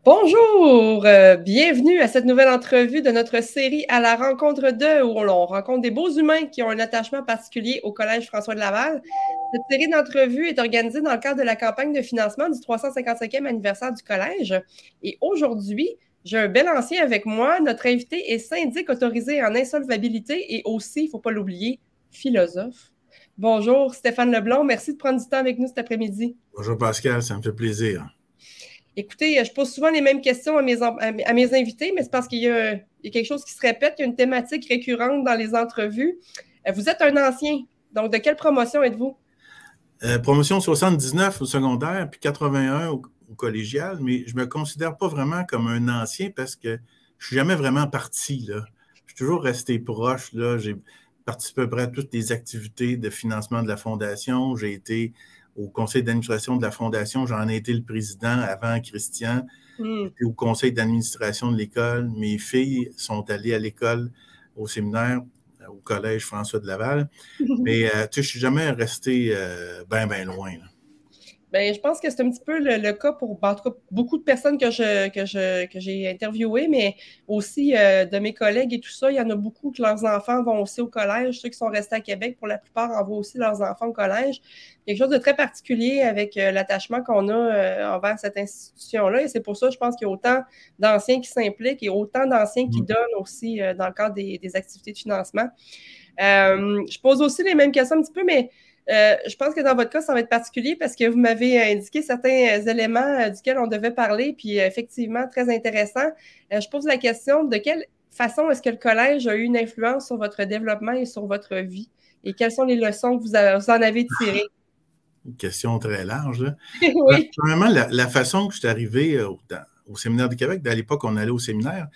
Bonjour, bienvenue à cette nouvelle entrevue de notre série À la rencontre d'eux, où on rencontre des beaux humains qui ont un attachement particulier au Collège François de Laval. Cette série d'entrevues est organisée dans le cadre de la campagne de financement du 355e anniversaire du Collège. Et aujourd'hui, j'ai un bel ancien avec moi. Notre invité est syndic autorisé en insolvabilité et aussi, il ne faut pas l'oublier, philosophe. Bonjour Stéphane Leblond, merci de prendre du temps avec nous cet après-midi. Bonjour Pascal, ça me fait plaisir. Écoutez, je pose souvent les mêmes questions à mes invités, mais c'est parce qu'il y a quelque chose qui se répète, il y a une thématique récurrente dans les entrevues. Vous êtes un ancien, donc de quelle promotion êtes-vous? Promotion 79 au secondaire, puis 81 au collégial, mais je ne me considère pas vraiment comme un ancien parce que je ne suis jamais vraiment parti, là. Je suis toujours resté proche, là. J'ai participé à peu près à toutes les activités de financement de la Fondation. J'ai été au conseil d'administration de la Fondation. J'en ai été le président avant Christian. Puis au conseil d'administration de l'école. Mes filles sont allées à l'école, au séminaire, au collège François de Laval. Mais tu sais, je ne suis jamais resté bien loin, là. Bien, je pense que c'est un petit peu le cas pour, en tout cas, beaucoup de personnes que j'ai interviewées, mais aussi de mes collègues et tout ça. Il y en a beaucoup que leurs enfants vont aussi au collège. Ceux qui sont restés à Québec, pour la plupart, envoient aussi leurs enfants au collège. Quelque chose de très particulier avec l'attachement qu'on a envers cette institution-là. Et c'est pour ça, je pense qu'il y a autant d'anciens qui s'impliquent et autant d'anciens qui donnent aussi dans le cadre des activités de financement. Je pose aussi les mêmes questions un petit peu, mais je pense que dans votre cas, ça va être particulier parce que vous m'avez indiqué certains éléments duquel on devait parler, puis effectivement, très intéressant. Je pose la question, de quelle façon est-ce que le collège a eu une influence sur votre développement et sur votre vie? Et quelles sont les leçons que vous en avez tirées? Une question très large, là. Oui. Premièrement, la façon que je suis arrivé au séminaire du Québec, à l'époque, on allait au séminaire,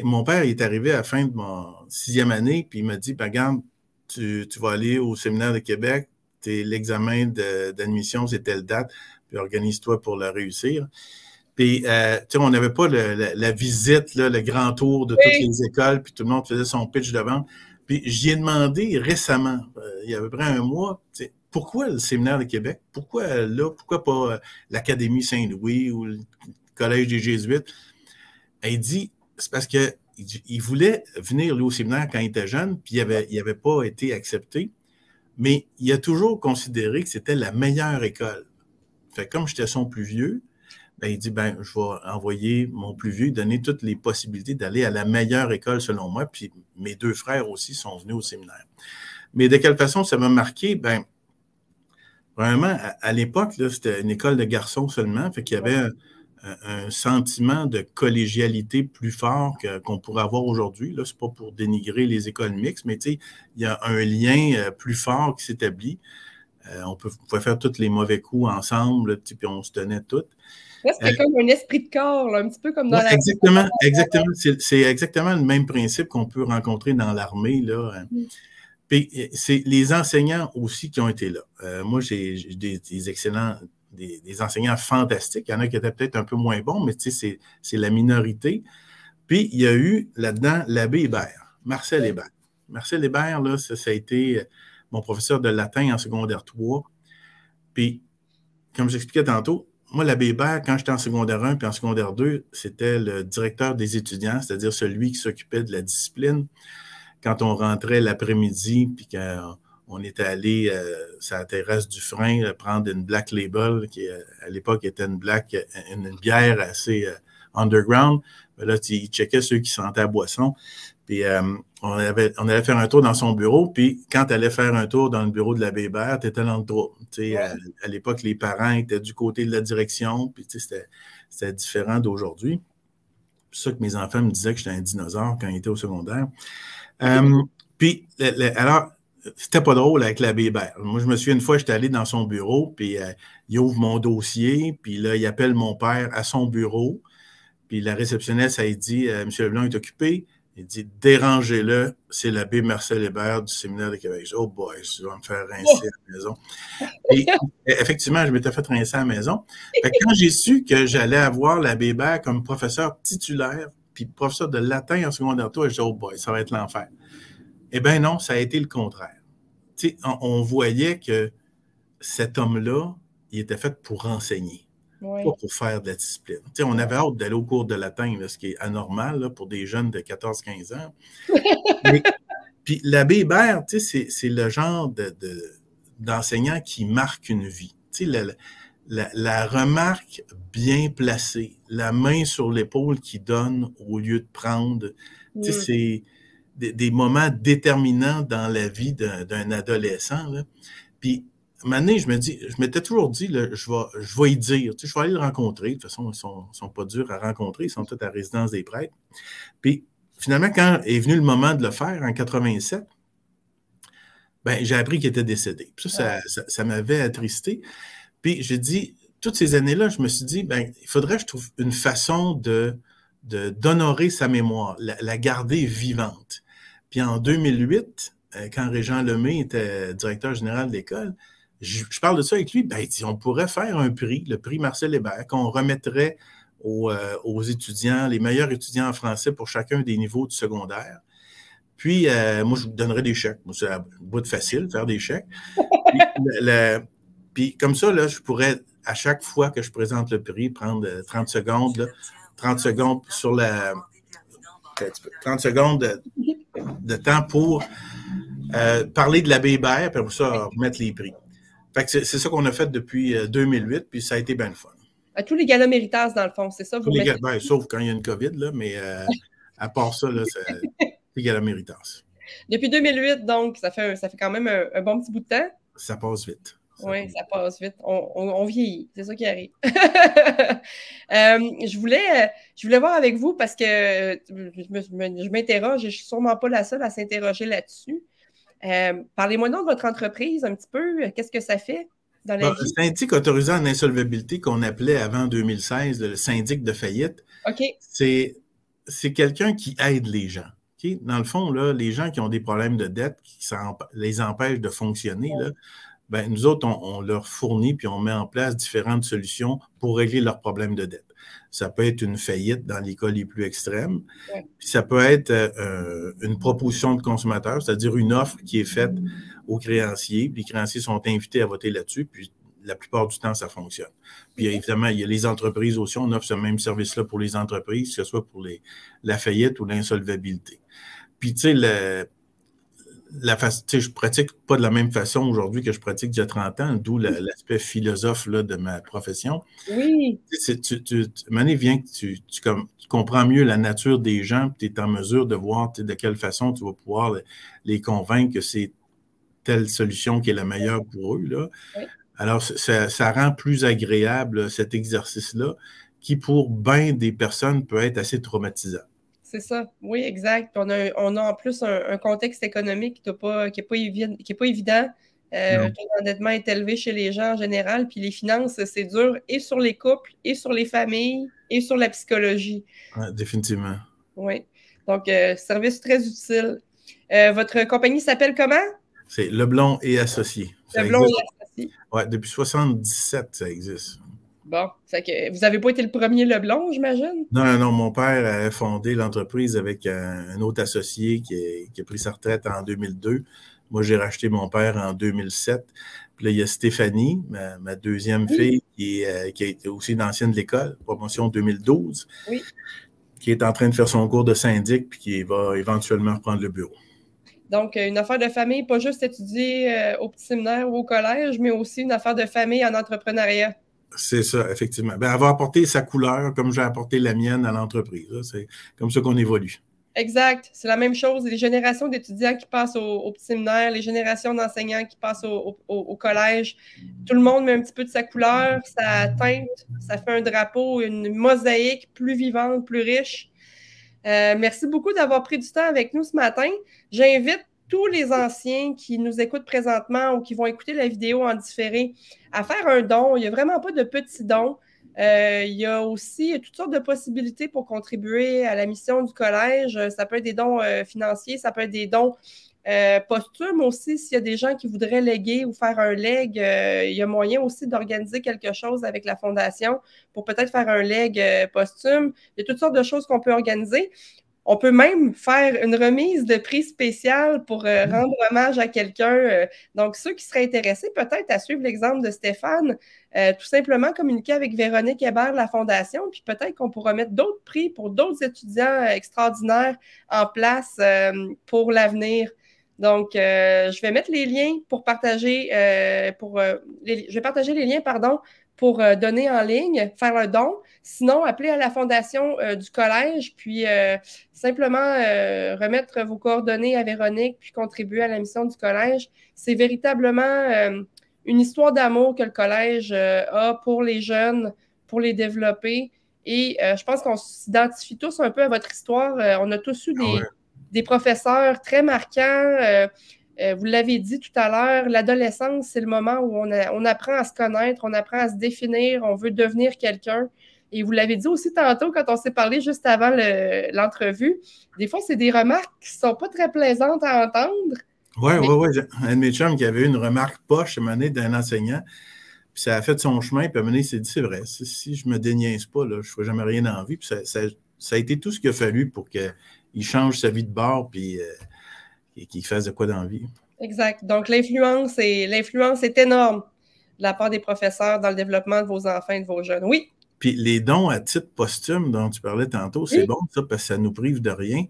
mon père il est arrivé à la fin de mon 6e année, puis il m'a dit, regarde, tu vas aller au séminaire de Québec, l'examen d'admission, c'est telle date, puis organise-toi pour le réussir. Puis, tu sais, on n'avait pas la visite, là, le grand tour de toutes les écoles, puis tout le monde faisait son pitch de vente. Puis, j'y ai demandé récemment, il y a à peu près un mois, pourquoi le séminaire de Québec? Pourquoi là? Pourquoi pas l'Académie Saint-Louis ou le Collège des Jésuites? Il dit, c'est parce que il voulait venir, lui, au séminaire quand il était jeune, puis il avait pas été accepté, mais il a toujours considéré que c'était la meilleure école. Fait que comme j'étais son plus vieux, il dit, je vais envoyer mon plus vieux, donner toutes les possibilités d'aller à la meilleure école selon moi, puis mes 2 frères aussi sont venus au séminaire. Mais de quelle façon ça m'a marqué? Vraiment, à l'époque, c'était une école de garçons seulement, fait qu'il y avait un sentiment de collégialité plus fort qu'on pourrait avoir aujourd'hui. Là, c'est pas pour dénigrer les écoles mixtes, mais tu sais, il y a un lien plus fort qui s'établit. On pouvait faire tous les mauvais coups ensemble, puis on se tenait toutes. C'était comme un esprit de corps, là, un petit peu comme dans la... Exactement. C'est exactement le même principe qu'on peut rencontrer dans l'armée, là. Puis c'est les enseignants aussi qui ont été là. Moi, j'ai des excellents, des enseignants fantastiques. Il y en a qui étaient peut-être un peu moins bons, mais tu sais, c'est la minorité. Puis il y a eu là-dedans l'abbé Hébert, Marcel Hébert. Marcel Hébert, là, ça a été mon professeur de latin en secondaire 3. Puis, comme j'expliquais tantôt, moi, l'abbé Hébert, quand j'étais en secondaire 1 puis en secondaire 2, c'était le directeur des étudiants, c'est-à-dire celui qui s'occupait de la discipline. Quand on rentrait l'après-midi, puis qu'on était allé sur la terrasse du frein prendre une Black Label, qui à l'époque était une bière assez underground, là, il checkait ceux qui sentaient la boisson. Puis on allait faire un tour dans son bureau, puis quand tu allais faire un tour dans le bureau de l'abbé Hébert, tu étais dans le trou. À l'époque, les parents étaient du côté de la direction, puis c'était différent d'aujourd'hui. C'est ça que mes enfants me disaient que j'étais un dinosaure quand ils étaient au secondaire. Puis, alors, c'était pas drôle avec l'abbé Hébert. Moi, je me souviens une fois, j'étais allé dans son bureau, puis il ouvre mon dossier, puis là, il appelle mon père à son bureau, puis la réceptionniste, elle dit, « Monsieur Leblanc est occupé. » Il dit, « Dérangez-le, c'est l'abbé Marcel Hébert du séminaire de Québec. » Oh boy, tu vas me faire rincer à la maison. Et effectivement, je m'étais fait rincer à la maison. Fait que quand j'ai su que j'allais avoir l'abbé Hébert comme professeur titulaire, puis professeur de latin en secondaire 3, je dis, oh boy, ça va être l'enfer. Eh bien non, ça a été le contraire. Tu sais, on voyait que cet homme-là, il était fait pour enseigner. Oui. pas pour faire de la discipline. Tu sais, on avait hâte d'aller au cours de latin, là, ce qui est anormal là, pour des jeunes de 14-15 ans. Mais, puis l'abbé Hébert, tu sais, c'est le genre d'enseignant qui marque une vie. Tu sais, la remarque bien placée, la main sur l'épaule qui donne au lieu de prendre. Tu sais, c'est des moments déterminants dans la vie d'un adolescent. Là. Puis, à un moment donné, je m'étais toujours dit, là, je vais y dire, tu sais, je vais aller le rencontrer. De toute façon, ils sont pas durs à rencontrer, ils sont tous à la résidence des prêtres. Puis, finalement, quand est venu le moment de le faire, en 87, ben, j'ai appris qu'il était décédé. Puis ça m'avait attristé. Puis, j'ai dit, toutes ces années-là, je me suis dit, ben, il faudrait que je trouve une façon d'honorer sa mémoire, la garder vivante. Puis en 2008, quand Régent Lemay était directeur général de l'école, je parle de ça avec lui, ben, on pourrait faire un prix, le prix Marcel Hébert, qu'on remettrait aux étudiants, les meilleurs étudiants en français pour chacun des niveaux du secondaire. Puis, moi, je vous donnerais des chèques. Moi, c'est un bout de facile, faire des chèques. Puis comme ça, là, je pourrais, à chaque fois que je présente le prix, prendre 30 secondes, là, 30 secondes sur 30 secondes de temps pour parler de l'abbé Hébert, puis pour ça, remettre les prix. Fait que c'est ça qu'on a fait depuis 2008, puis ça a été bien le fun. À tous les galas Méritas, dans le fond, c'est ça? Ben, sauf quand il y a une COVID, là, mais à part ça, là, c'est les galas Méritas. Depuis 2008, donc, ça fait quand même un bon petit bout de temps. Ça passe vite. Oui, ça passe vite. On vieillit. C'est ça qui arrive. Je voulais voir avec vous parce que je m'interroge et je ne suis sûrement pas la seule à s'interroger là-dessus. Parlez-moi donc de votre entreprise un petit peu. Qu'est-ce que ça fait dans la vie? Le syndic autorisé en insolvabilité qu'on appelait avant 2016 le syndic de faillite, c'est quelqu'un qui aide les gens. Okay? Dans le fond, là, les gens qui ont des problèmes de dette, qui les empêchent de fonctionner, là, ben, nous autres, on leur fournit puis on met en place différentes solutions pour régler leurs problèmes de dette. Ça peut être une faillite dans les cas les plus extrêmes. Puis ça peut être une proposition de consommateur, c'est-à-dire une offre qui est faite aux créanciers. Puis les créanciers sont invités à voter là-dessus. Puis la plupart du temps, ça fonctionne. Puis évidemment, il y a les entreprises aussi. On offre ce même service-là pour les entreprises, que ce soit pour la faillite ou l'insolvabilité. Puis tu sais, je pratique pas de la même façon aujourd'hui que je pratique il y a 30 ans, d'où l'aspect philosophe là, de ma profession. Oui. Mané vient que tu comprends mieux la nature des gens, tu es en mesure de voir de quelle façon tu vas pouvoir les convaincre que c'est telle solution qui est la meilleure pour eux. Là. Oui. Alors, ça rend plus agréable cet exercice-là, qui pour bien des personnes peut être assez traumatisant. C'est ça, oui, exact. On a en plus un contexte économique qui n'est pas évident. Le taux d'endettement est élevé chez les gens en général, puis les finances, c'est dur et sur les couples, et sur les familles, et sur la psychologie. Ouais, définitivement. Oui. Donc, service très utile. Votre compagnie s'appelle comment? C'est Leblond et Associés. Leblond et Associés. Oui, depuis 1977, ça existe. Bon, que vous n'avez pas été le premier Leblond, j'imagine? Non. Mon père a fondé l'entreprise avec un autre associé qui a pris sa retraite en 2002. Moi, j'ai racheté mon père en 2007. Puis là, il y a Stéphanie, ma deuxième fille, qui a été aussi une ancienne de l'école, promotion 2012, qui est en train de faire son cours de syndic puis qui va éventuellement reprendre le bureau. Donc, une affaire de famille, pas juste étudier au petit séminaire ou au collège, mais aussi une affaire de famille en entrepreneuriat. C'est ça, effectivement. Ben, elle va apporter sa couleur comme j'ai apporté la mienne à l'entreprise. C'est comme ça qu'on évolue. Exact. C'est la même chose. Les générations d'étudiants qui passent au petit séminaire, les générations d'enseignants qui passent au collège, tout le monde met un petit peu de sa couleur, sa teinte, ça fait un drapeau, une mosaïque plus vivante, plus riche. Merci beaucoup d'avoir pris du temps avec nous ce matin. J'invite tous les anciens qui nous écoutent présentement ou qui vont écouter la vidéo en différé à faire un don. Il n'y a vraiment pas de petits dons. Il y a aussi toutes sortes de possibilités pour contribuer à la mission du collège. Ça peut être des dons financiers, ça peut être des dons posthumes aussi. S'il y a des gens qui voudraient léguer ou faire un leg, il y a moyen aussi d'organiser quelque chose avec la fondation pour peut-être faire un leg posthume. Il y a toutes sortes de choses qu'on peut organiser. On peut même faire une remise de prix spéciale pour rendre hommage à quelqu'un. Donc, ceux qui seraient intéressés peut-être à suivre l'exemple de Stéphane, tout simplement communiquer avec Véronique Hébert de la Fondation, puis peut-être qu'on pourra mettre d'autres prix pour d'autres étudiants extraordinaires en place pour l'avenir. Donc, je vais mettre les liens pour partager, je vais partager les liens, pardon, pour donner en ligne, faire un don. Sinon, appelez à la fondation du collège, puis simplement remettre vos coordonnées à Véronique, puis contribuer à la mission du collège. C'est véritablement une histoire d'amour que le collège a pour les jeunes, pour les développer. Et je pense qu'on s'identifie tous un peu à votre histoire. On a tous eu des professeurs très marquants. Vous l'avez dit tout à l'heure, l'adolescence, c'est le moment où on apprend à se connaître, on apprend à se définir, on veut devenir quelqu'un. Et vous l'avez dit aussi tantôt quand on s'est parlé juste avant l'entrevue, des fois, c'est des remarques qui ne sont pas très plaisantes à entendre. Oui. Un de mes chums qui avait eu une remarque poche à un moment donné d'un enseignant, puis ça a fait son chemin, puis à un moment donné, il s'est dit, c'est vrai, si je ne me déniaise pas, là, je ne ferai jamais rien dans la vie. Puis ça a été tout ce qu'il a fallu pour qu'il change sa vie de bord, puis qu'il fasse de quoi dans la vie. Exact. Donc, l'influence est énorme de la part des professeurs dans le développement de vos enfants et de vos jeunes. Oui. Puis les dons à titre posthume dont tu parlais tantôt, c'est bon, ça, parce que ça nous prive de rien.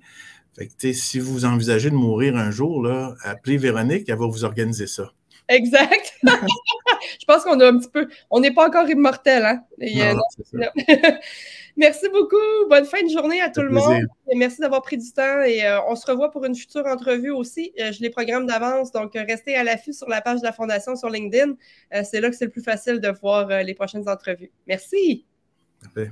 Fait que, si vous envisagez de mourir un jour, là, appelez Véronique, elle va vous organiser ça. Exact. Je pense qu'on a un petit peu... On n'est pas encore immortel, hein? Non, c'est ça. Merci beaucoup. Bonne fin de journée à tout le monde. Et merci d'avoir pris du temps. Et on se revoit pour une future entrevue aussi. Je les programme d'avance, donc restez à l'affût sur la page de la Fondation sur LinkedIn. C'est là que c'est le plus facile de voir les prochaines entrevues. Merci. Parfait.